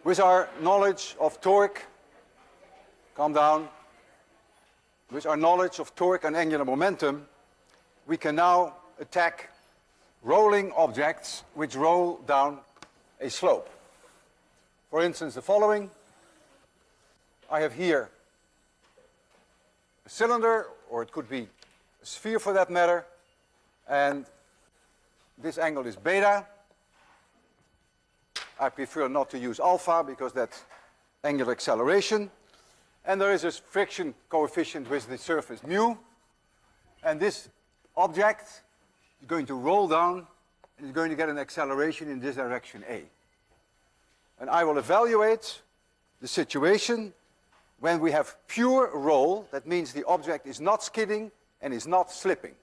With our knowledge of torque, calm down, with our knowledge of torque and angular momentum, we can now attack rolling objects which roll down a slope. For instance, the following. I have here a cylinder, or it could be a sphere for that matter, and this angle is beta. I prefer not to use alpha because that's angular acceleration. And there is a friction coefficient with the surface mu. And this object is going to roll down and is going to get an acceleration in this direction, A. And I will evaluate the situation when we have pure roll. That means the object is not skidding and is not slipping.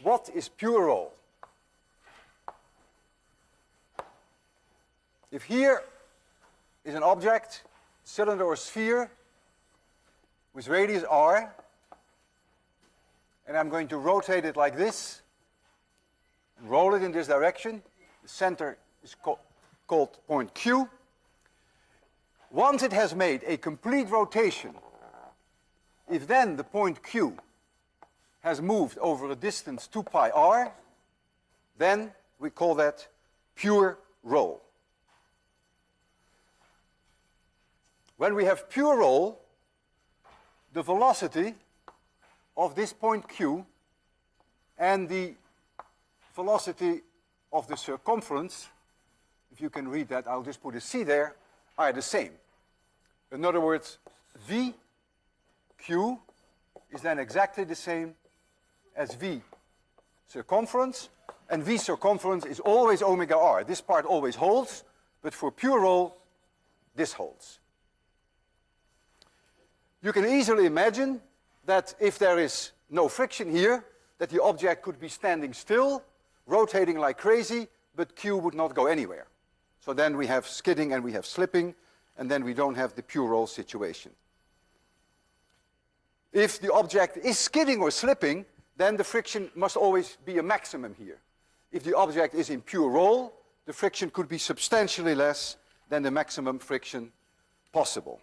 What is pure roll? If here is an object, cylinder or sphere, with radius r, and I'm going to rotate it like this, and roll it in this direction. The center is called point Q. Once it has made a complete rotation, if then the point Q has moved over a distance 2 pi r, then we call that pure roll. When we have pure roll, the velocity of this point Q and the velocity of the circumference, if you can read that, I'll just put a C there, are the same. In other words, VQ is then exactly the same as V circumference, and V circumference is always omega r. This part always holds, but for pure roll, this holds. You can easily imagine that if there is no friction here, that the object could be standing still, rotating like crazy, but Q would not go anywhere. So then we have skidding and we have slipping, and then we don't have the pure roll situation. If the object is skidding or slipping, then the friction must always be a maximum here. If the object is in pure roll, the friction could be substantially less than the maximum friction possible.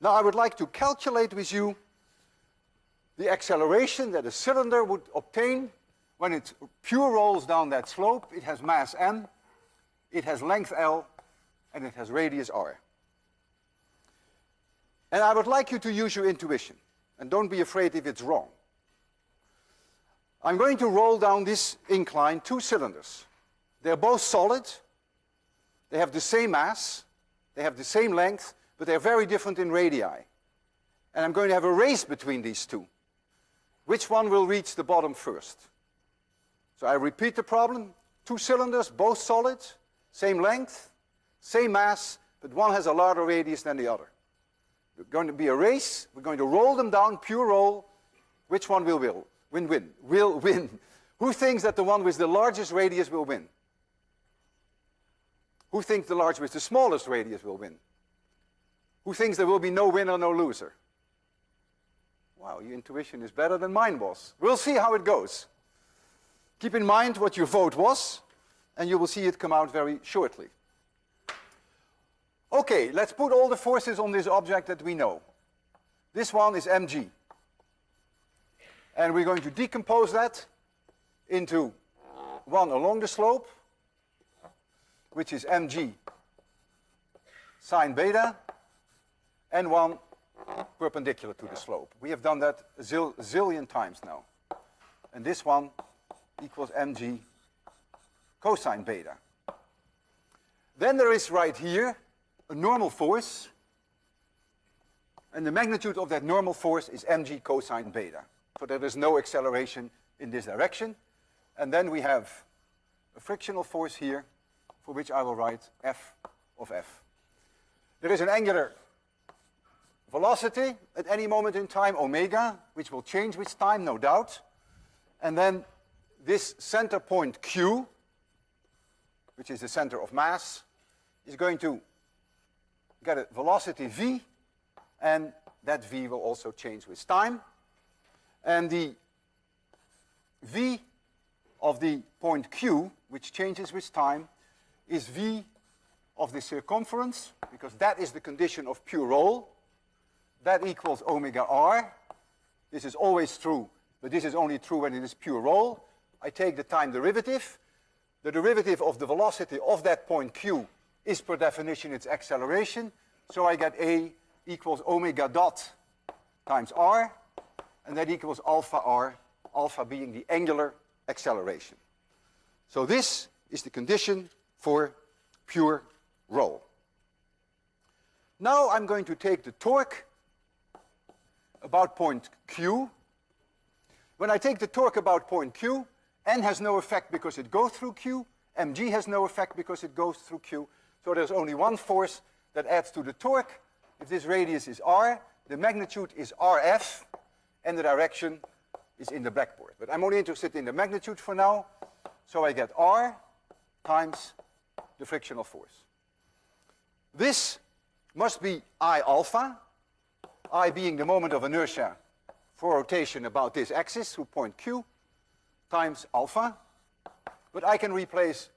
Now I would like to calculate with you the acceleration that a cylinder would obtain when it pure rolls down that slope. It has mass m, it has length L, and it has radius r. And I would like you to use your intuition, and don't be afraid if it's wrong. I'm going to roll down this incline 2 cylinders. They're both solid, they have the same mass, they have the same length, but they're very different in radii. And I'm going to have a race between these two. Which one will reach the bottom first? So I repeat the problem. 2 cylinders, both solid, same length, same mass, but one has a larger radius than the other. There's going to be a race. We're going to roll them down, pure roll. Which one will win? Will win. Who thinks that the one with the largest radius will win? Who thinks the large with the smallest radius will win? Who thinks there will be no winner, no loser? Wow, your intuition is better than mine was. We'll see how it goes. Keep in mind what your vote was, and you will see it come out very shortly. Okay, let's put all the forces on this object that we know. This one is mg. And we're going to decompose that into one along the slope, which is mg sine beta, and one perpendicular to the slope. We have done that a zillion times now. And this one equals mg cosine beta. Then there is right here a normal force, and the magnitude of that normal force is mg cosine beta. So there is no acceleration in this direction. And then we have a frictional force here, for which I will write F of F. There is an angular velocity at any moment in time, omega, which will change with time, no doubt. And then this center point Q, which is the center of mass, is going to get a velocity v, and that v will also change with time. And the v of the point Q, which changes with time, is v of the circumference, because that is the condition of pure roll. That equals omega r. This is always true, but this is only true when it is pure roll. I take the time derivative. The derivative of the velocity of that point q is per definition its acceleration. So I get a equals omega dot times r, and that equals alpha r, alpha being the angular acceleration. So this is the condition for pure roll. Now I'm going to take the torque about point Q. When I take the torque about point Q, N has no effect because it goes through Q, mg has no effect because it goes through Q, so there's only one force that adds to the torque. If this radius is r, the magnitude is rf, and the direction is in the blackboard. But I'm only interested in the magnitude for now, so I get r times the frictional force. This must be I alpha, I being the moment of inertia for rotation about this axis through point Q, times alpha. But I can replace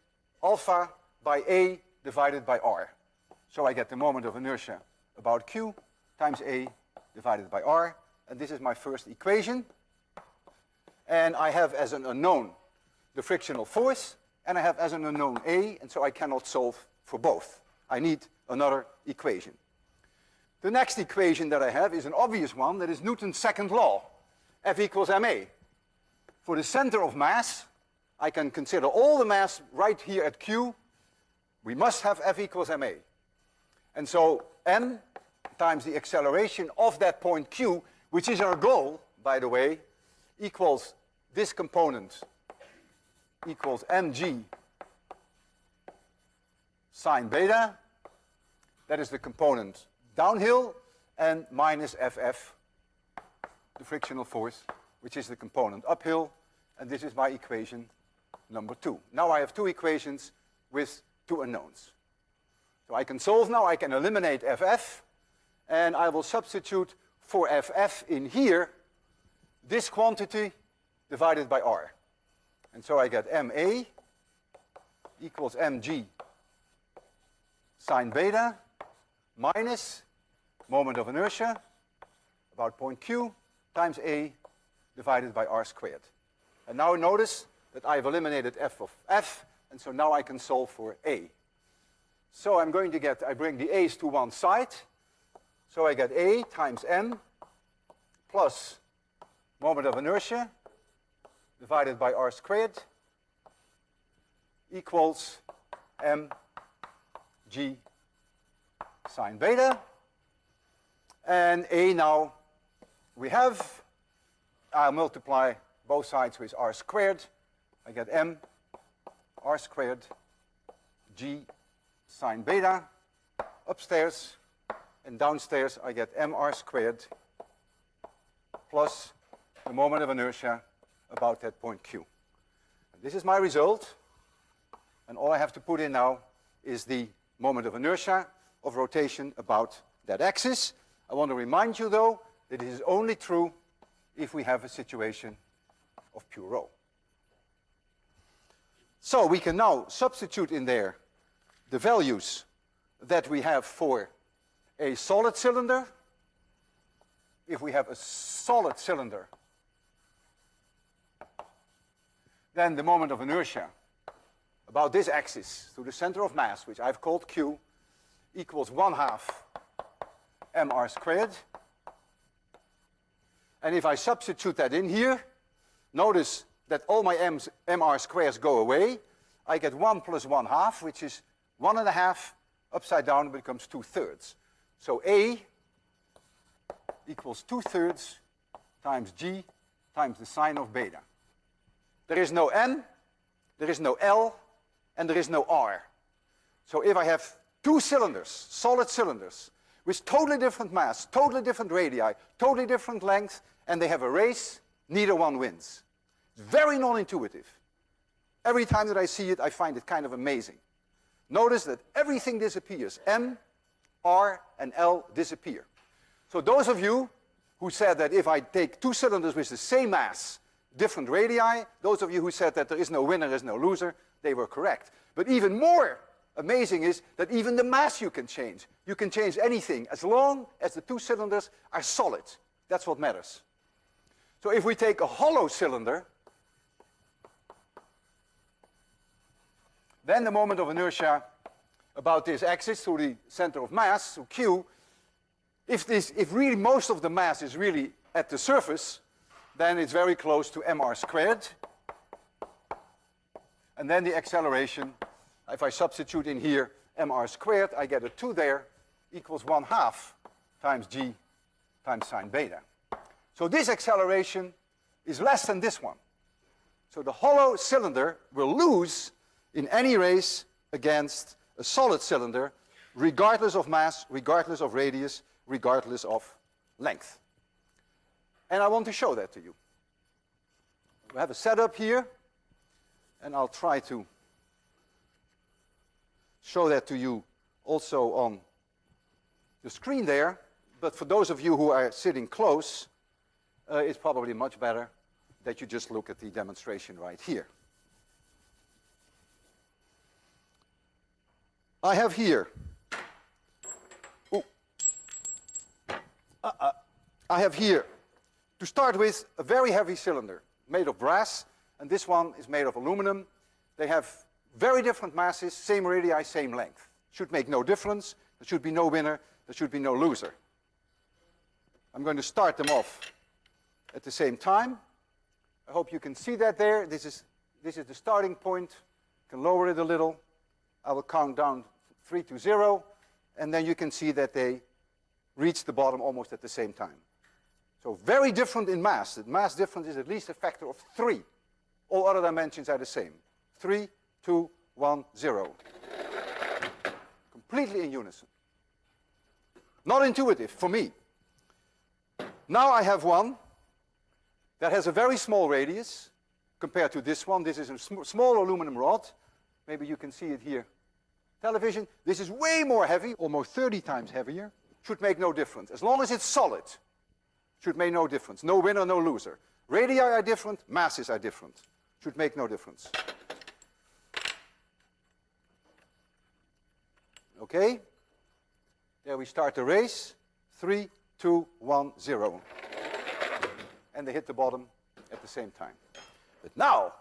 alpha by A divided by R. So I get the moment of inertia about Q times A divided by R. And this is my first equation. And I have as an unknown the frictional force, and I have as an unknown A, and so I cannot solve for both. I need another equation. The next equation that I have is an obvious one, that is Newton's second law, F equals ma. For the center of mass, I can consider all the mass right here at Q. We must have F equals ma. And so m times the acceleration of that point Q, which is our goal, by the way, equals this component equals mg sine beta. That is the component downhill, and minus ff, the frictional force, which is the component uphill. And this is my equation number 2. Now I have two equations with two unknowns. So I can solve now. I can eliminate ff, and I will substitute for ff in here this quantity divided by r. And so I get ma equals mg sine beta minus moment of inertia about point Q times A divided by r squared. And now notice that I've eliminated f of f, and so now I can solve for A. So I'm going to get, I bring the a's to one side, so I get A times m plus moment of inertia divided by r squared equals mg sine beta. And A now we have, I'll multiply both sides with r squared. I get m r squared g sine beta upstairs, and downstairs I get mr squared plus the moment of inertia about that point Q. And this is my result, and all I have to put in now is the moment of inertia of rotation about that axis. I want to remind you, though, that it is only true if we have a situation of pure roll. So we can now substitute in there the values that we have for a solid cylinder. If we have a solid cylinder, then the moment of inertia about this axis to the center of mass, which I've called Q, equals 1/2 mr squared. And if I substitute that in here, notice that all my mr squares go away. I get 1 plus 1/2, which is 1.5 upside down becomes 2/3. So A equals 2/3 times G times the sine of beta. There is no N, there is no L, and there is no R. So if I have two cylinders, solid cylinders, with totally different mass, totally different radii, totally different length, and they have a race, neither one wins. It's very non-intuitive. Every time that I see it, I find it kind of amazing. Notice that everything disappears. M, R, and L disappear. So those of you who said that if I take two cylinders with the same mass, different radii, those of you who said that there is no winner, there is no loser, they were correct. But even more amazing is that even the mass you can change. You can change anything as long as the two cylinders are solid. That's what matters. So if we take a hollow cylinder, then the moment of inertia about this axis through the center of mass, through Q, if really most of the mass is really at the surface, then it's very close to mr squared. And then the acceleration, if I substitute in here mr squared, I get a 2 there, equals 1/2 times g times sine beta. So this acceleration is less than this one. So the hollow cylinder will lose in any race against a solid cylinder, regardless of mass, regardless of radius, regardless of length. And I want to show that to you. We have a setup here, and I'll try to show that to you also on the screen there. But for those of you who are sitting close, it's probably much better that you just look at the demonstration right here. I have here, to start with, a very heavy cylinder made of brass, and this one is made of aluminum. They have very different masses, same radii, same length. Should make no difference. There should be no winner. There should be no loser. I'm going to start them off at the same time. I hope you can see that there. This is the starting point. You can lower it a little. I will count down 3 to 0, and then you can see that they reach the bottom almost at the same time. So very different in mass. The mass difference is at least a factor of 3. All other dimensions are the same. 3, 2, 1, 0. Completely in unison. Not intuitive for me. Now I have one that has a very small radius compared to this one. This is a small aluminum rod. Maybe you can see it here. Television. This is way more heavy, almost 30 times heavier. Should make no difference. As long as it's solid, should make no difference. No winner, no loser. Radii are different, masses are different. Should make no difference. Okay? There we start the race. 3, 2, 1, 0. And they hit the bottom at the same time. But now,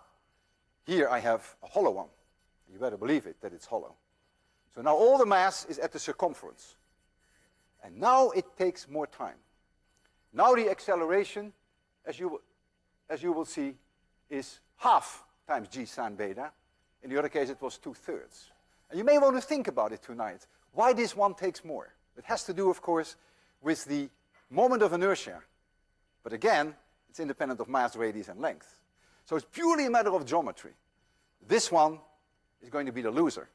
here I have a hollow one. You better believe it, that it's hollow. So now all the mass is at the circumference. And now it takes more time. Now the acceleration, as you will see, is 1/2 times g sine beta. In the other case, it was 2/3. And you may want to think about it tonight. Why this one takes more? It has to do, of course, with the moment of inertia. But again, it's independent of mass, radius, and length. So it's purely a matter of geometry. This one is going to be the loser.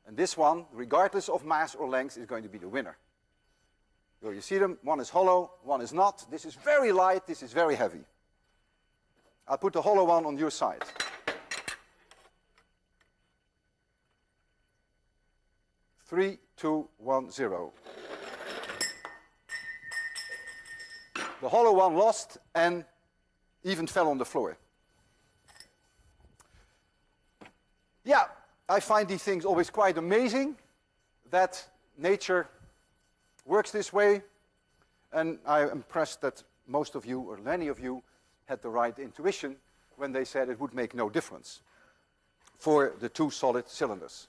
And this one, regardless of mass or length, is going to be the winner. So you see them, one is hollow, one is not. This is very light, this is very heavy. I'll put the hollow one on your side. Three, 2, 1, 0. The hollow one lost and even fell on the floor. Yeah, I find these things always quite amazing that nature works this way, and I'm impressed that most of you, or many of you, had the right intuition when they said it would make no difference for the two solid cylinders.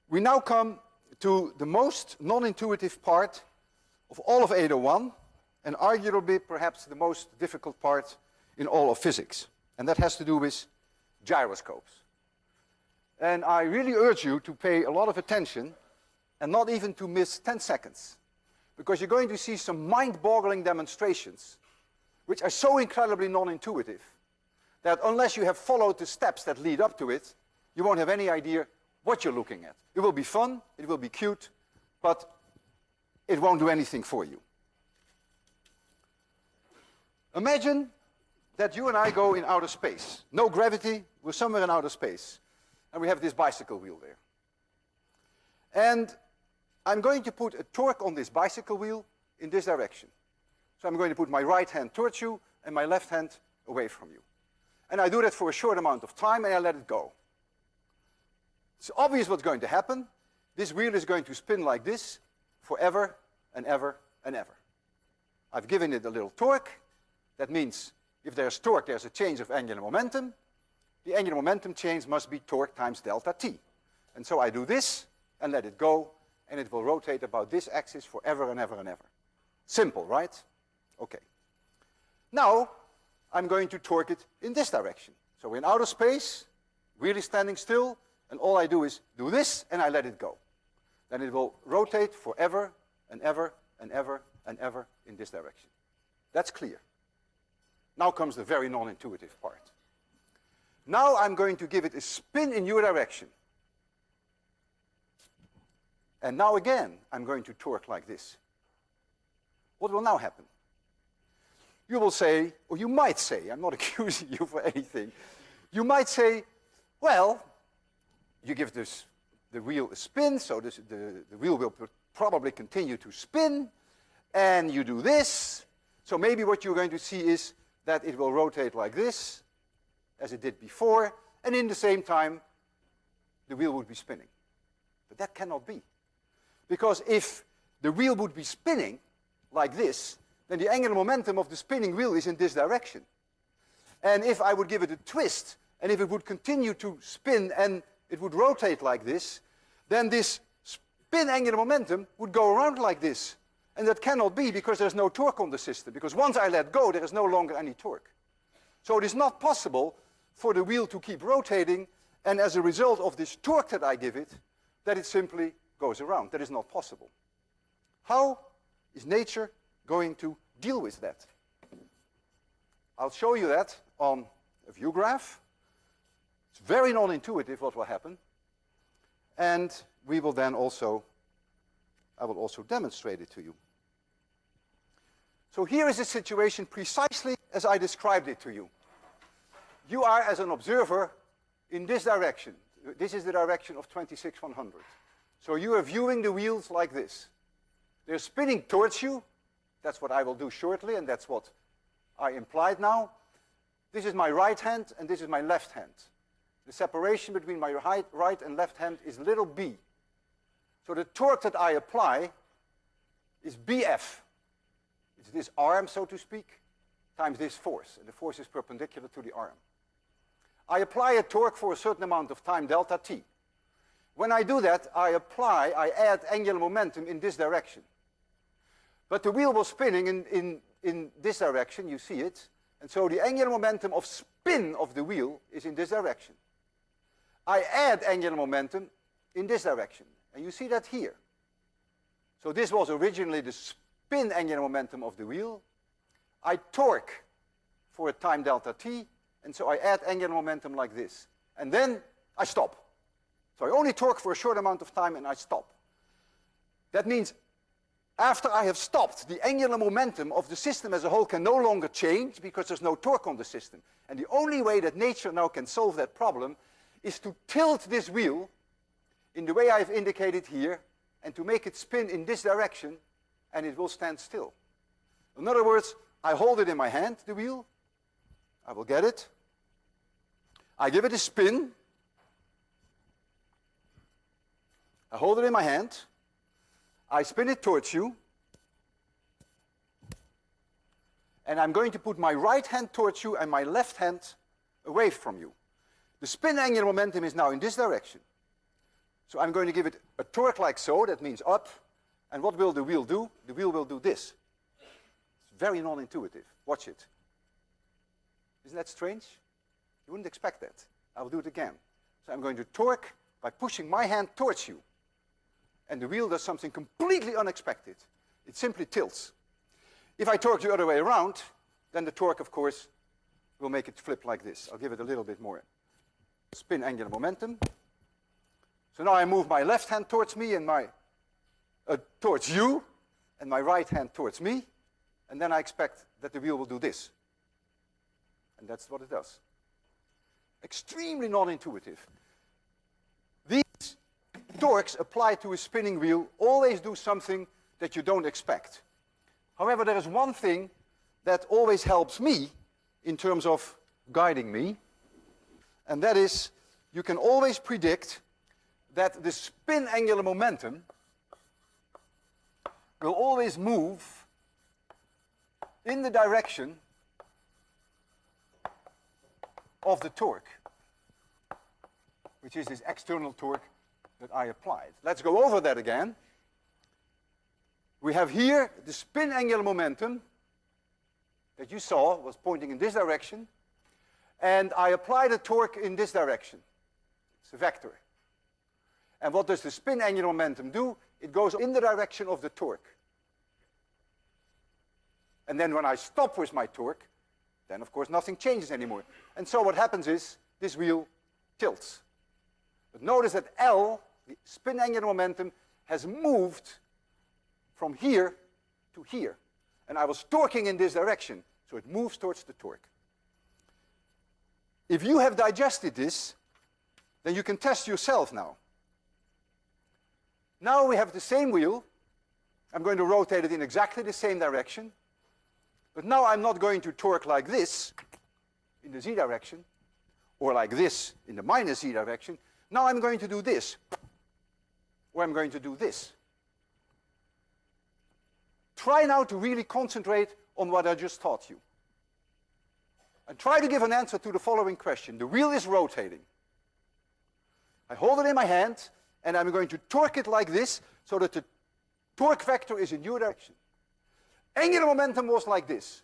We now come to the most non-intuitive part of all of 801, and arguably perhaps the most difficult part in all of physics. And that has to do with gyroscopes. And I really urge you to pay a lot of attention and not even to miss 10 seconds. Because you're going to see some mind-boggling demonstrations which are so incredibly non-intuitive that unless you have followed the steps that lead up to it, you won't have any idea what you're looking at. It will be fun, it will be cute, but it won't do anything for you. Imagine that you and I go in outer space. No gravity, we're somewhere in outer space. And we have this bicycle wheel there. And I'm going to put a torque on this bicycle wheel in this direction. So I'm going to put my right hand towards you and my left hand away from you. and I do that for a short amount of time, and I let it go. It's obvious what's going to happen. This wheel is going to spin like this forever and ever and ever. I've given it a little torque. That means if there's torque, there's a change of angular momentum. The angular momentum change must be torque times delta t. And so I do this and let it go, and it will rotate about this axis forever and ever and ever. Simple, right? Okay. Now, I'm going to torque it in this direction. So we're in outer space, wheel is standing still, and all I do is do this, and I let it go. Then it will rotate forever and ever and ever and ever in this direction. That's clear. Now comes the very non-intuitive part. Now I'm going to give it a spin in your direction. And now again, I'm going to torque like this. What will now happen? You will say, or you might say, I'm not accusing you for anything, you might say, well, you give the wheel a spin, so the wheel will probably continue to spin, and you do this, so maybe what you're going to see is that it will rotate like this, as it did before, and in the same time, the wheel would be spinning. But that cannot be. Because if the wheel would be spinning like this, then the angular momentum of the spinning wheel is in this direction. And if I would give it a twist, and if it would continue to spin and it would rotate like this, then this spin angular momentum would go around like this. And that cannot be because there's no torque on the system. Because once I let go, there is no longer any torque. So it is not possible for the wheel to keep rotating, and as a result of this torque that I give it, that it simply goes around. That is not possible. How is nature going to deal with that? I'll show you that on a view graph. It's very non-intuitive what will happen. And we will then also, I will also demonstrate it to you. So here is the situation precisely as I described it to you. You are, as an observer, in this direction. This is the direction of 26,100. So you are viewing the wheels like this. They're spinning towards you. That's what I will do shortly, and that's what I implied now. This is my right hand, and this is my left hand. The separation between my right and left hand is little b. So the torque that I apply is Bf. It's this arm, so to speak, times this force. And the force is perpendicular to the arm. I apply a torque for a certain amount of time, delta t. When I do that, I add angular momentum in this direction. But the wheel was spinning in this direction, you see it. And so the angular momentum of spin of the wheel is in this direction. I add angular momentum in this direction. And you see that here. So this was originally the spin angular momentum of the wheel. I torque for a time delta t, and so I add angular momentum like this. And then I stop. So I only torque for a short amount of time and I stop. That means after I have stopped, the angular momentum of the system as a whole can no longer change because there's no torque on the system. And the only way that nature now can solve that problem is to tilt this wheel in the way I've indicated here and to make it spin in this direction, and it will stand still. In other words, I hold it in my hand, the wheel. I will get it. I give it a spin. I hold it in my hand. I spin it towards you. And I'm going to put my right hand towards you and my left hand away from you. The spin angular momentum is now in this direction. So I'm going to give it a torque like so, that means up. And what will the wheel do? The wheel will do this. It's very non-intuitive. Watch it. Isn't that strange? You wouldn't expect that. I will do it again. So I'm going to torque by pushing my hand towards you. And the wheel does something completely unexpected. It simply tilts. If I torque the other way around, then the torque, of course, will make it flip like this. I'll give it a little bit more spin angular momentum. So now I move my left hand towards me and towards you, and my right hand towards me, and then I expect that the wheel will do this. And that's what it does. Extremely non-intuitive. These torques applied to a spinning wheel always do something that you don't expect. However, there is one thing that always helps me in terms of guiding me, and that is you can always predict that the spin angular momentum will always move in the direction of the torque, which is this external torque that I applied. Let's go over that again. We have here the spin angular momentum that you saw was pointing in this direction, and I applied a torque in this direction. It's a vector. And what does the spin angular momentum do? It goes in the direction of the torque. And then when I stop with my torque, then of course nothing changes anymore. And so what happens is this wheel tilts. But notice that L, the spin angular momentum, has moved from here to here. And I was torquing in this direction, so it moves towards the torque. If you have digested this, then you can test yourself now. Now we have the same wheel. I'm going to rotate it in exactly the same direction. But now I'm not going to torque like this in the z direction, or like this in the minus z direction. Now I'm going to do this, or I'm going to do this. Try now to really concentrate on what I just taught you. And try to give an answer to the following question. The wheel is rotating. I hold it in my hand, and I'm going to torque it like this, so that the torque vector is in your direction. Angular momentum was like this.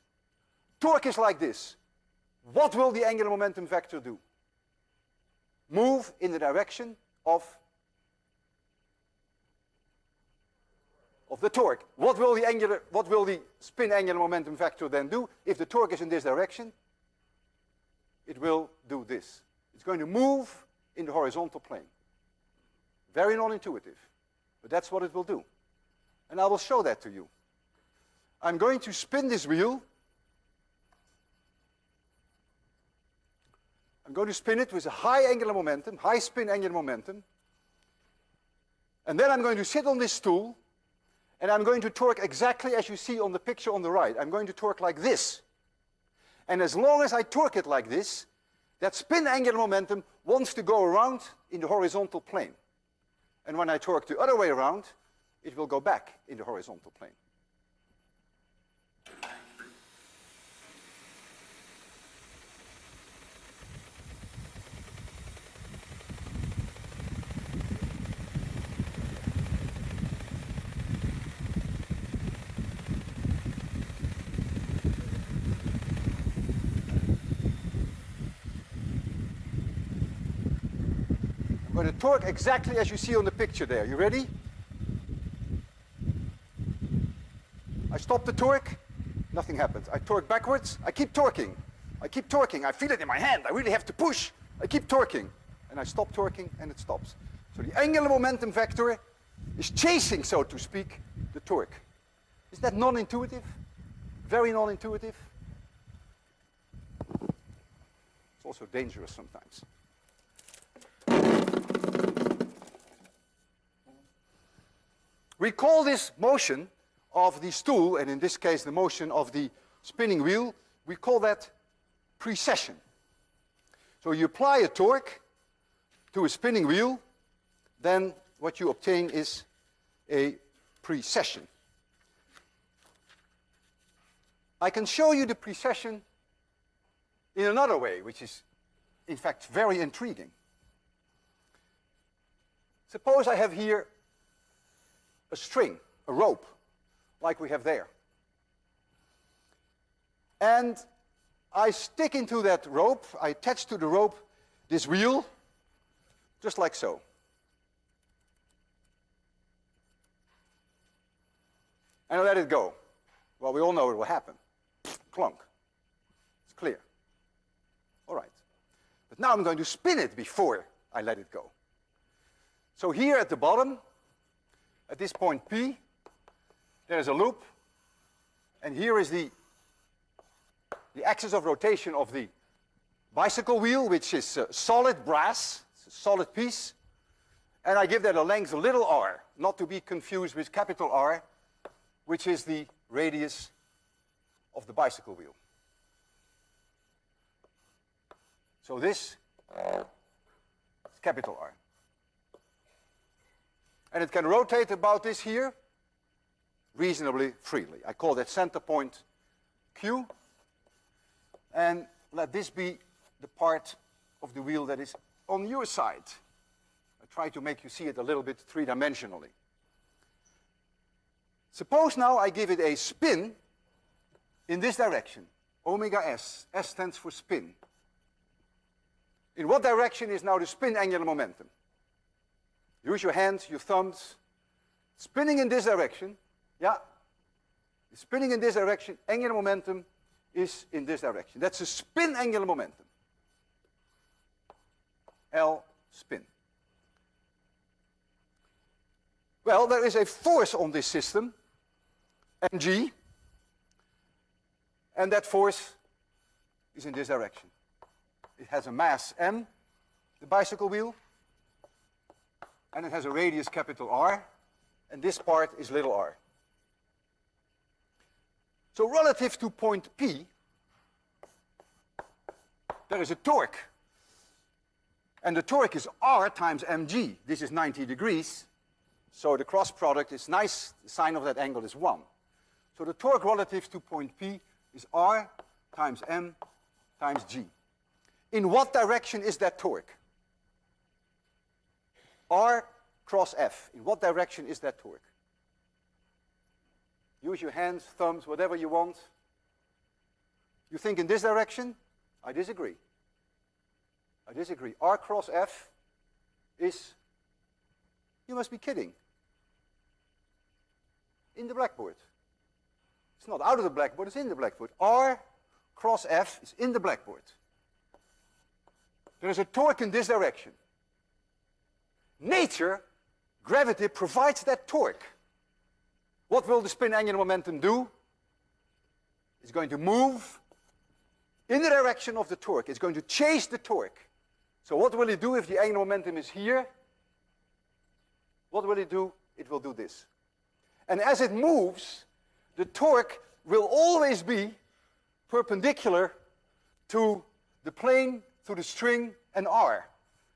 Torque is like this. What will the angular momentum vector do? Move in the direction of the torque. What will the spin angular momentum vector then do? If the torque is in this direction, it will do this. It's going to move in the horizontal plane. Very non-intuitive, but that's what it will do. And I will show that to you. I'm going to spin this wheel. I'm going to spin it with a high angular momentum, high spin angular momentum. And then I'm going to sit on this stool, and I'm going to torque exactly as you see on the picture on the right. I'm going to torque like this. And as long as I torque it like this, that spin angular momentum wants to go around in the horizontal plane. And when I torque the other way around, it will go back in the horizontal plane. I'm going to torque exactly as you see on the picture there. You ready? I stop the torque, nothing happens. I torque backwards, I keep torquing. I keep torquing, I feel it in my hand, I really have to push. I keep torquing, and I stop torquing, and it stops. So the angular momentum vector is chasing, so to speak, the torque. Is that non-intuitive? Very non-intuitive? It's also dangerous sometimes. We call this motion of the stool, and in this case the motion of the spinning wheel, we call that precession. So you apply a torque to a spinning wheel, then what you obtain is a precession. I can show you the precession in another way, which is in fact very intriguing. Suppose I have here a string, a rope, like we have there. And I stick into that rope, I attach to the rope this wheel, just like so. And I let it go. Well, we all know it will happen. Clunk. It's clear. All right. But now I'm going to spin it before I let it go. So here at the bottom, at this point P, there's a loop, and here is the axis of rotation of the bicycle wheel, which is solid brass, it's a solid piece, and I give that a length a little r, not to be confused with capital R, which is the radius of the bicycle wheel. So this is capital R. And it can rotate about this here reasonably freely. I call that center point Q. And let this be the part of the wheel that is on your side. I try to make you see it a little bit three-dimensionally. Suppose now I give it a spin in this direction, omega s. S stands for spin. In what direction is now the spin angular momentum? Use your hands, your thumbs. Spinning in this direction, yeah. Spinning in this direction, angular momentum is in this direction. That's a spin angular momentum. L spin. Well, there is a force on this system, mg, and that force is in this direction. It has a mass m, the bicycle wheel, and it has a radius capital R, and this part is little r. So relative to point P, there is a torque. And the torque is R times mg. This is 90 degrees. So the cross product is nice. The sine of that angle is 1. So the torque relative to point P is R times m times g. In what direction is that torque? R cross F. In what direction is that torque? Use your hands, thumbs, whatever you want. You think in this direction? I disagree. I disagree. R cross F is, you must be kidding, in the blackboard. It's not out of the blackboard, it's in the blackboard. R cross F is in the blackboard. There is a torque in this direction. Nature, gravity, provides that torque. What will the spin angular momentum do? It's going to move in the direction of the torque. It's going to chase the torque. So what will it do if the angular momentum is here? What will it do? It will do this. And as it moves, the torque will always be perpendicular to the plane, to the string, and R.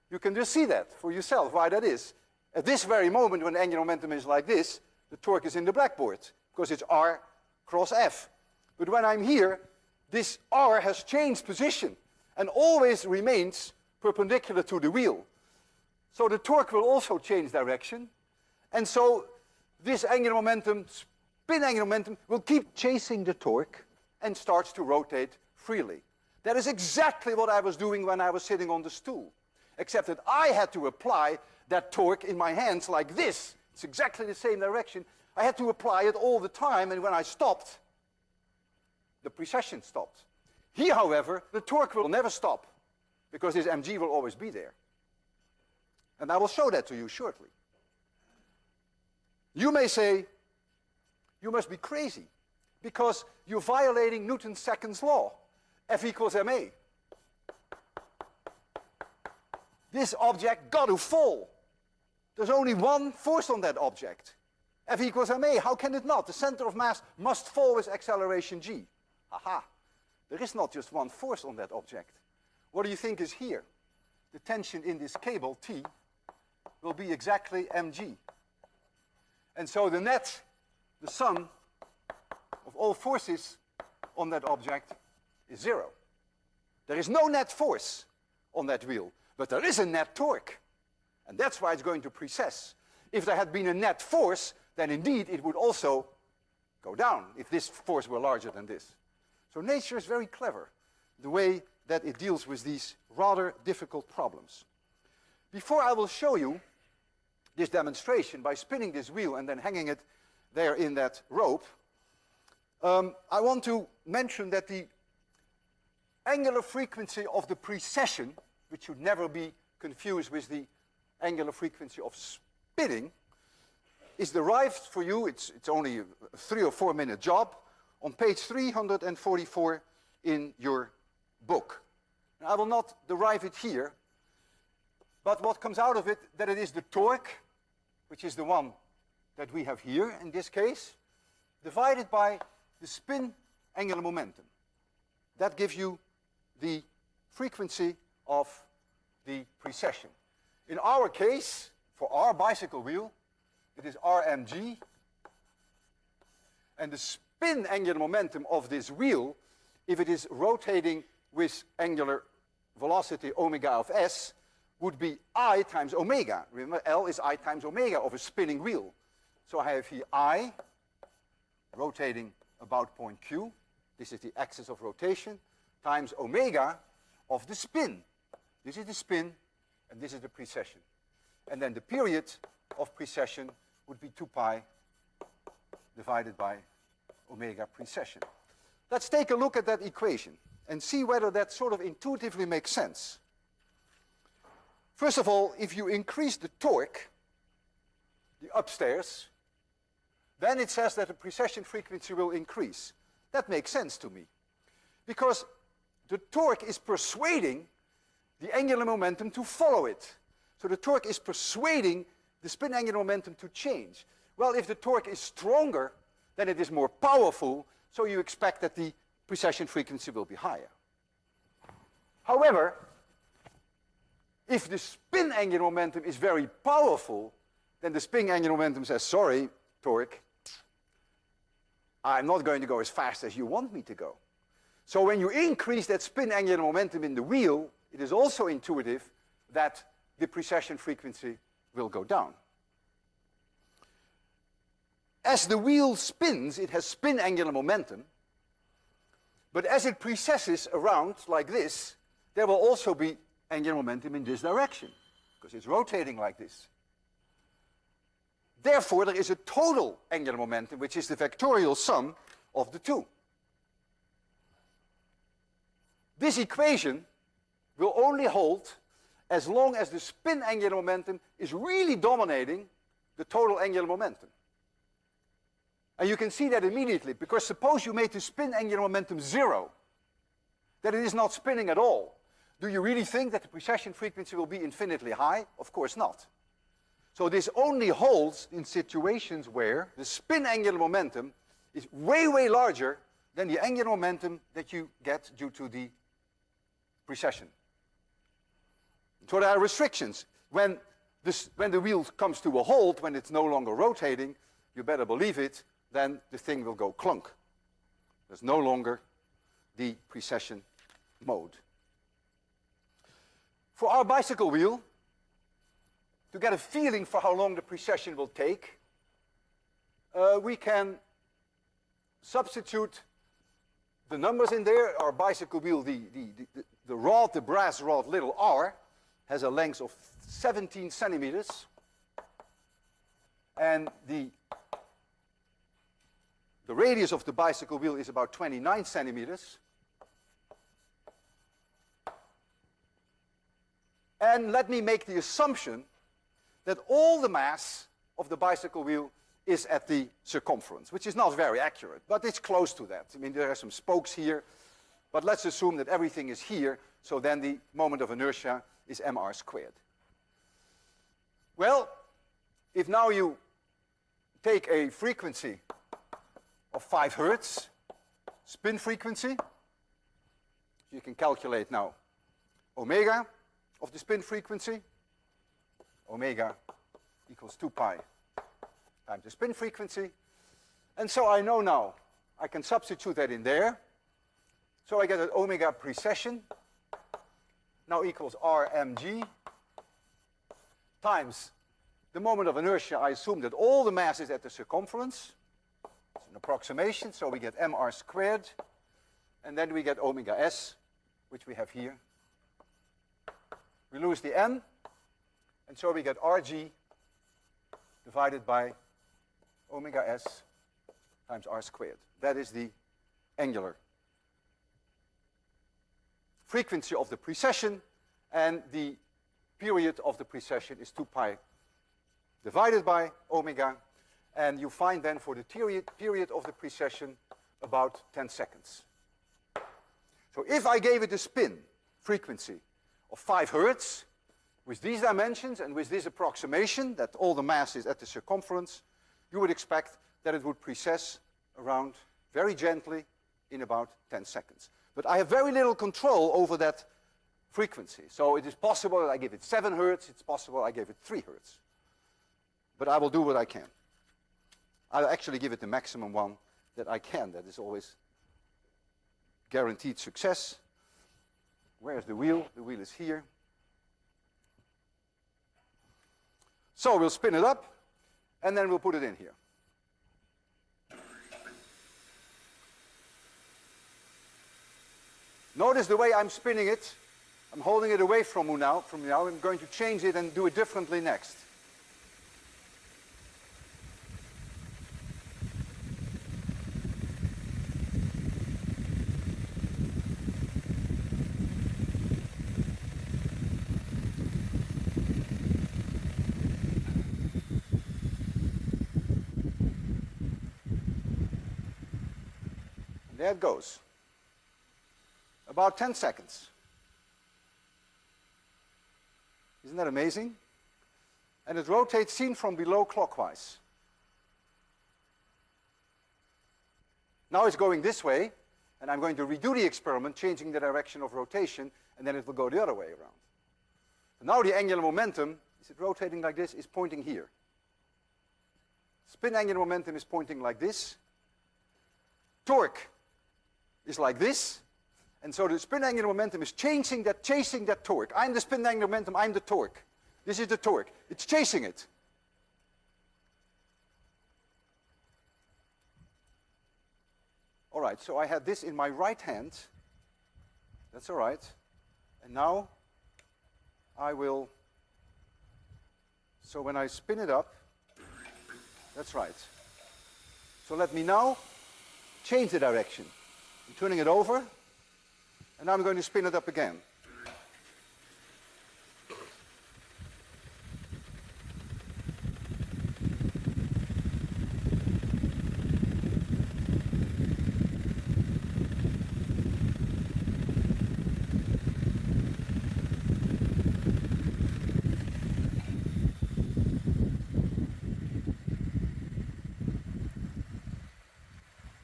You can just see that for yourself, why that is. At this very moment, when the angular momentum is like this, the torque is in the blackboard, because it's R cross F. But when I'm here, this R has changed position and always remains perpendicular to the wheel. So the torque will also change direction. And so this angular momentum, spin angular momentum, will keep chasing the torque and starts to rotate freely. That is exactly what I was doing when I was sitting on the stool, except that I had to apply that torque in my hands like this. It's exactly the same direction. I had to apply it all the time, and when I stopped, the precession stopped. Here, however, the torque will never stop, because this mg will always be there. And I will show that to you shortly. You may say, you must be crazy, because you're violating Newton's second law, F equals ma. This object got to fall. There's only one force on that object. F equals ma. How can it not? The center of mass must fall with acceleration g. Aha. There is not just one force on that object. What do you think is here? The tension in this cable, T, will be exactly mg. And so the net, the sum of all forces on that object is 0. There is no net force on that wheel, but there is a net torque. And that's why it's going to precess. If there had been a net force, then indeed it would also go down if this force were larger than this. So nature is very clever, the way that it deals with these rather difficult problems. Before I will show you this demonstration by spinning this wheel and then hanging it there in that rope, I want to mention that the angular frequency of the precession, which should never be confused with the angular frequency of spinning, is derived for you, it's only a 3 or 4 minute job, on page 344 in your book. And I will not derive it here, but what comes out of it, that it is the torque, which is the one that we have here in this case, divided by the spin angular momentum. That gives you the frequency of the precession. In our case, for our bicycle wheel, it is Rmg, and the spin angular momentum of this wheel, if it is rotating with angular velocity omega of s, would be I times omega. Remember, L is I times omega of a spinning wheel. So I have here I rotating about point Q, this is the axis of rotation, times omega of the spin. This is the spin, and this is the precession. And then the period of precession would be 2 pi divided by omega precession. Let's take a look at that equation and see whether that sort of intuitively makes sense. First of all, if you increase the torque, the upstairs, then it says that the precession frequency will increase. That makes sense to me, because the torque is persuading the angular momentum to follow it. So the torque is persuading the spin angular momentum to change. Well, if the torque is stronger, then it is more powerful, so you expect that the precession frequency will be higher. However, if the spin angular momentum is very powerful, then the spin angular momentum says, sorry, torque, I'm not going to go as fast as you want me to go. So when you increase that spin angular momentum in the wheel, it is also intuitive that the precession frequency will go down. As the wheel spins, it has spin angular momentum, but as it precesses around like this, there will also be angular momentum in this direction, because it's rotating like this. Therefore, there is a total angular momentum, which is the vectorial sum of the two. This equation will only hold as long as the spin angular momentum is really dominating the total angular momentum. And you can see that immediately, because suppose you made the spin angular momentum 0, that it is not spinning at all. Do you really think that the precession frequency will be infinitely high? Of course not. So this only holds in situations where the spin angular momentum is way, way larger than the angular momentum that you get due to the precession. So there are restrictions. When the wheel comes to a halt, when it's no longer rotating, you better believe it, then the thing will go clunk. There's no longer the precession mode. For our bicycle wheel, to get a feeling for how long the precession will take, we can substitute the numbers in there. Our bicycle wheel, the rod, the brass rod, little r, has a length of 17 centimeters. And the radius of the bicycle wheel is about 29 centimeters. And let me make the assumption that all the mass of the bicycle wheel is at the circumference, which is not very accurate, but it's close to that. I mean, there are some spokes here, but let's assume that everything is here, so then the moment of inertia is mr squared. Well, if now you take a frequency of 5 hertz, spin frequency, you can calculate now omega of the spin frequency. Omega equals 2 pi times the spin frequency. And so I know now, I can substitute that in there. So I get that omega precession now equals Rmg times the moment of inertia. I assume that all the mass is at the circumference. It's an approximation, so we get mr squared. And then we get omega s, which we have here. We lose the m. And so we get Rg divided by omega s times r squared. That is the angular frequency of the precession, and the period of the precession is 2 pi divided by omega, and you find then for the period of the precession about 10 seconds. So if I gave it a spin frequency of 5 hertz, with these dimensions and with this approximation that all the mass is at the circumference, you would expect that it would precess around very gently in about 10 seconds. But I have very little control over that frequency. So it is possible that I give it 7 hertz, it's possible I give it 3 hertz. But I will do what I can. I'll actually give it the maximum one that I can. That is always guaranteed success. Where's the wheel? The wheel is here. So we'll spin it up, and then we'll put it in here. Notice the way I'm spinning it. I'm holding it away from you now. I'm going to change it and do it differently next. And there it goes. About 10 seconds. Isn't that amazing? And it rotates seen from below clockwise. Now it's going this way, and I'm going to redo the experiment, changing the direction of rotation, and then it will go the other way around. And now the angular momentum, is it rotating like this, is pointing here. Spin angular momentum is pointing like this. Torque is like this. And so the spin angular momentum is chasing that torque. I'm the spin angular momentum, I'm the torque. This is the torque. It's chasing it. All right, so I had this in my right hand. That's all right. And now I will, so when I spin it up, that's right. So let me now change the direction. I'm turning it over. And now I'm going to spin it up again.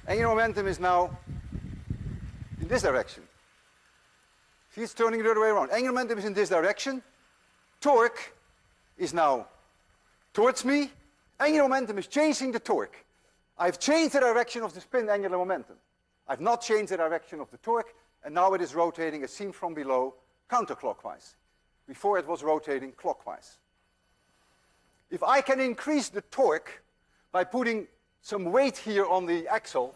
Angular momentum is now in this direction. See, it's turning the other way around. Angular momentum is in this direction. Torque is now towards me. Angular momentum is changing the torque. I've changed the direction of the spin angular momentum. I've not changed the direction of the torque, and now it is rotating as seen from below counterclockwise. Before it was rotating clockwise. If I can increase the torque by putting some weight here on the axle,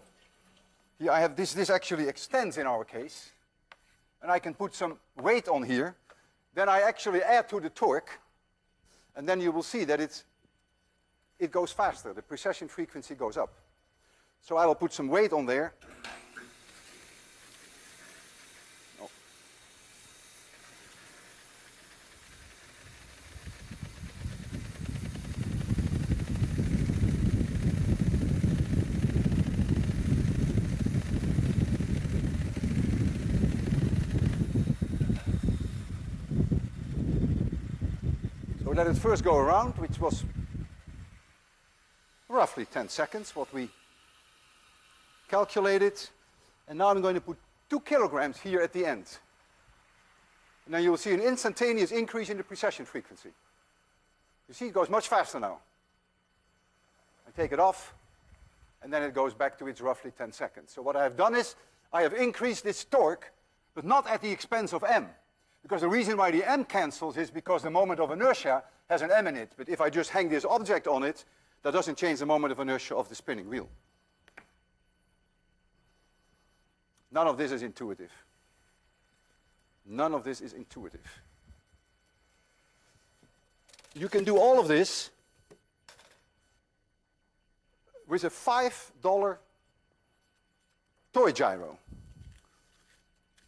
here I have this actually extends in our case, and I can put some weight on here, then I actually add to the torque, and then you will see that it goes faster. The precession frequency goes up. So I will put some weight on there. Oh. So let it first go around, which was roughly 10 seconds, what we calculated. And now I'm going to put 2 kilograms here at the end. And then you will see an instantaneous increase in the precession frequency. You see, it goes much faster now. I take it off, and then it goes back to its roughly 10 seconds. So what I have done is, I have increased this torque, but not at the expense of m. Because the reason why the m cancels is because the moment of inertia has an m in it. But if I just hang this object on it, that doesn't change the moment of inertia of the spinning wheel. None of this is intuitive. None of this is intuitive. You can do all of this with a $5 toy gyro.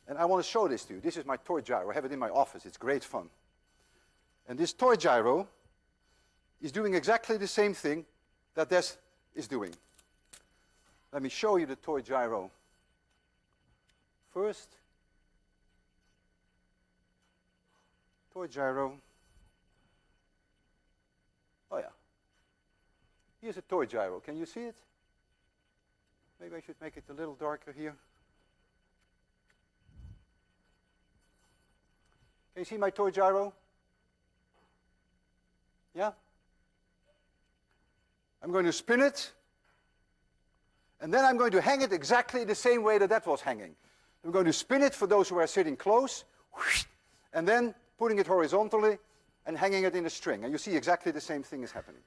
And I want to show this to you. This is my toy gyro. I have it in my office. It's great fun. And this toy gyro is doing exactly the same thing that this is doing. Let me show you the toy gyro first. Toy gyro. Oh yeah. Here's a toy gyro. Can you see it? Maybe I should make it a little darker here. Can you see my toy gyro? Yeah? I'm going to spin it, and then I'm going to hang it exactly the same way that that was hanging. I'm going to spin it for those who are sitting close, and then putting it horizontally and hanging it in a string. And you see exactly the same thing is happening.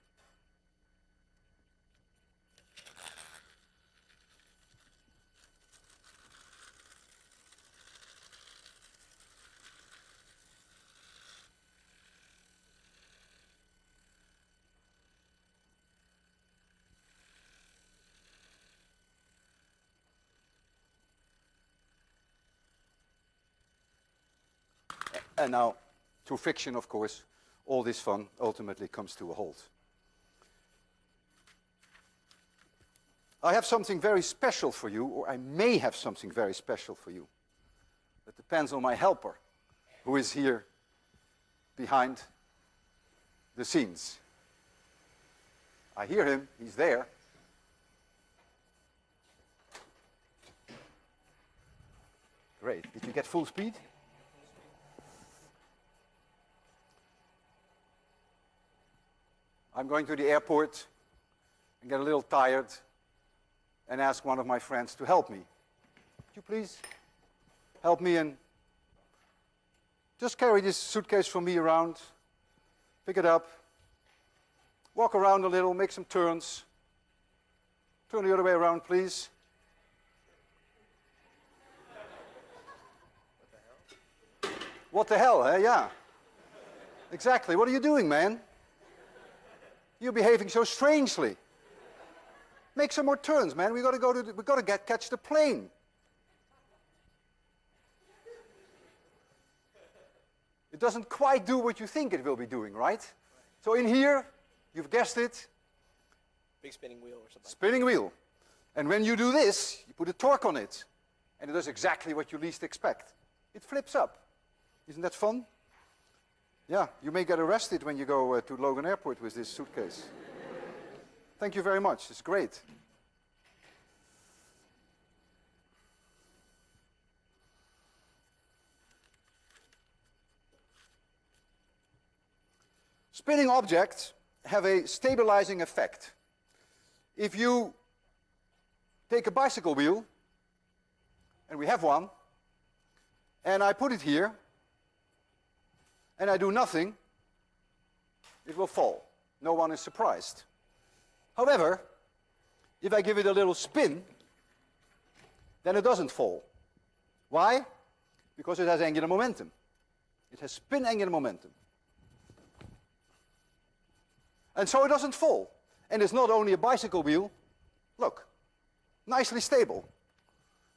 And now, through friction, of course, all this fun ultimately comes to a halt. I have something very special for you, or I may have something very special for you. That depends on my helper, who is here behind the scenes. I hear him, he's there. Great. Did you get full speed? I'm going to the airport and get a little tired and ask one of my friends to help me. Would you please help me and just carry this suitcase for me around, pick it up, walk around a little, make some turns. Turn the other way around, please. What the hell, eh? Yeah. Exactly. What are you doing, man? You're behaving so strangely. Make some more turns, man. We got to catch the plane. It doesn't quite do what you think it will be doing, right? So in here, you've guessed it. Big spinning wheel or something. Spinning wheel. And when you do this, you put a torque on it, and it does exactly what you least expect. It flips up. Isn't that fun? Yeah, you may get arrested when you go to Logan Airport with this suitcase. Thank you very much. It's great. Spinning objects have a stabilizing effect. If you take a bicycle wheel, and we have one, and I put it here, and I do nothing, it will fall. No one is surprised. However, if I give it a little spin, then it doesn't fall. Why? Because it has angular momentum. It has spin angular momentum. And so it doesn't fall. And it's not only a bicycle wheel, look, nicely stable.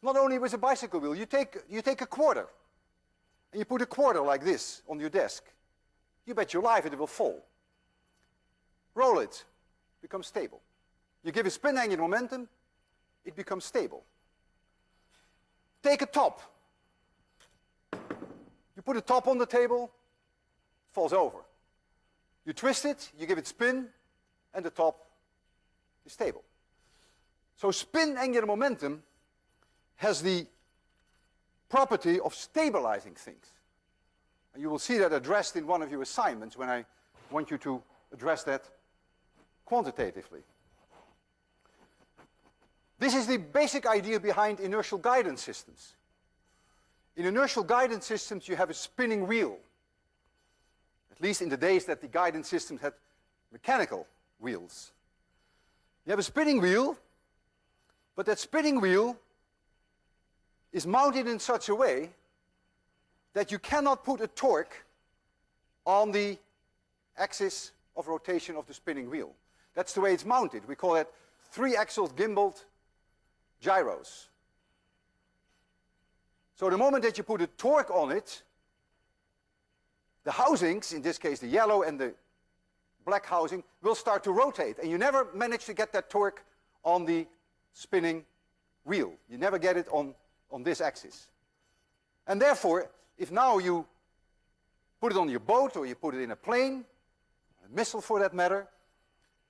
Not only with a bicycle wheel, you take a quarter, and you put a quarter like this on your desk. You bet your life it will fall. Roll it, becomes stable. You give it spin angular momentum, it becomes stable. Take a top. You put a top on the table, falls over. You twist it, you give it spin, and the top is stable. So spin angular momentum has the property of stabilizing things. And you will see that addressed in one of your assignments when I want you to address that quantitatively. This is the basic idea behind inertial guidance systems. In inertial guidance systems, you have a spinning wheel. At least in the days that the guidance systems had mechanical wheels. You have a spinning wheel, but that spinning wheel is mounted in such a way that you cannot put a torque on the axis of rotation of the spinning wheel. That's the way it's mounted. We call it three-axle gimbaled gyros. So the moment that you put a torque on it, the housings, in this case the yellow and the black housing, will start to rotate. And you never manage to get that torque on the spinning wheel. You never get it on this axis. And therefore, if now you put it on your boat or you put it in a plane, a missile for that matter,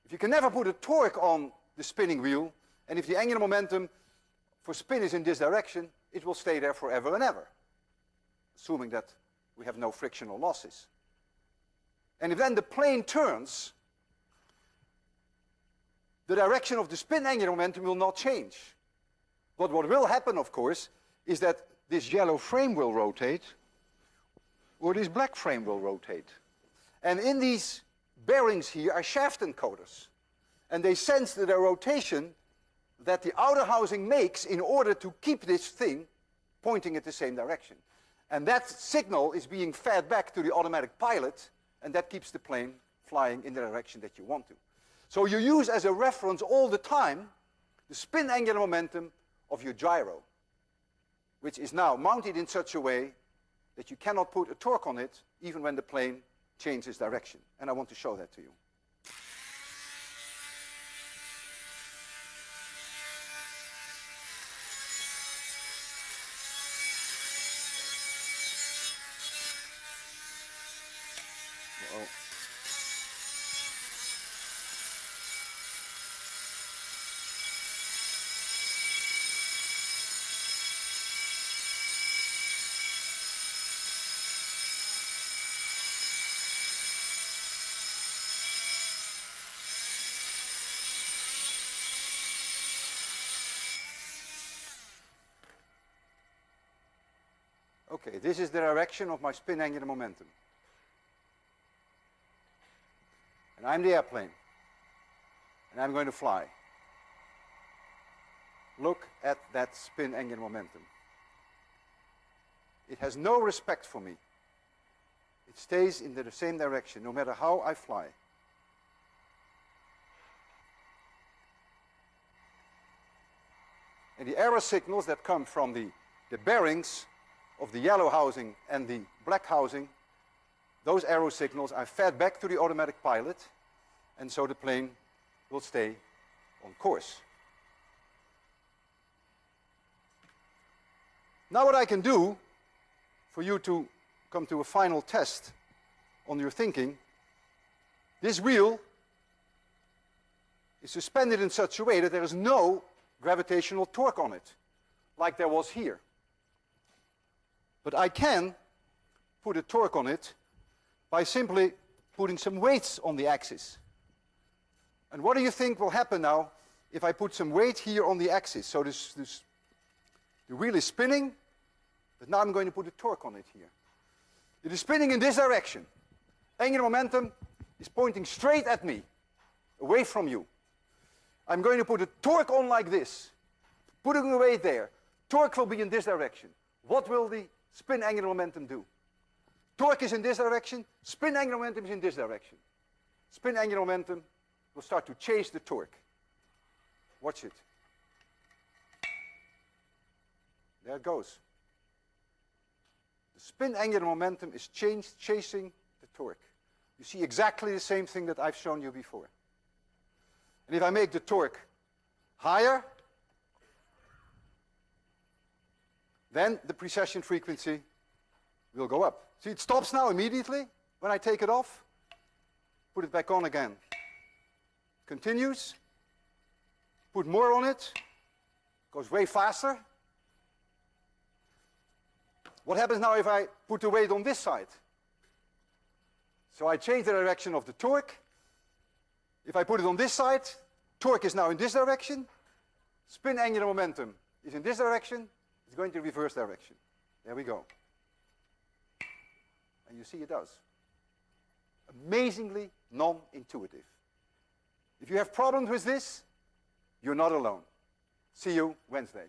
if you can never put a torque on the spinning wheel, and if the angular momentum for spin is in this direction, it will stay there forever and ever, assuming that We have no frictional losses. And if then the plane turns, the direction of the spin angular momentum will not change. But what will happen, of course, is that this yellow frame will rotate, or this black frame will rotate. And in these bearings here are shaft encoders. And they sense the rotation that the outer housing makes in order to keep this thing pointing at the same direction. And that signal is being fed back to the automatic pilot, and that keeps the plane flying in the direction that you want to. So you use as a reference all the time the spin angular momentum of your gyro, which is now mounted in such a way that you cannot put a torque on it even when the plane changes direction. And I want to show that to you. Uh-oh. Okay, this is the direction of my spin angular momentum. And I'm the airplane. And I'm going to fly. Look at that spin angular momentum. It has no respect for me. It stays in the same direction no matter how I fly. And the error signals that come from the bearings of the yellow housing and the black housing, those arrow signals are fed back to the automatic pilot, and so the plane will stay on course. Now what I can do for you to come to a final test on your thinking, this wheel is suspended in such a way that there is no gravitational torque on it, like there was here. But I can put a torque on it by simply putting some weights on the axis. And what do you think will happen now if I put some weight here on the axis? So the wheel is spinning, but now I'm going to put a torque on it here. It is spinning in this direction. Angular momentum is pointing straight at me, away from you. I'm going to put a torque on like this, putting a weight there. Torque will be in this direction. What will the spin angular momentum do? Torque is in this direction, spin angular momentum is in this direction. Spin angular momentum will start to chase the torque. Watch it. There it goes. The spin angular momentum is chasing the torque. You see exactly the same thing that I've shown you before. And if I make the torque higher, then the precession frequency will go up. See, it stops now immediately when I take it off. Put it back on again. Continues. Put more on it. Goes way faster. What happens now if I put the weight on this side? So I change the direction of the torque. If I put it on this side, torque is now in this direction. Spin angular momentum is in this direction. It's going to reverse direction. There we go. And you see it does. Amazingly non-intuitive. If you have problems with this, you're not alone. See you Wednesday.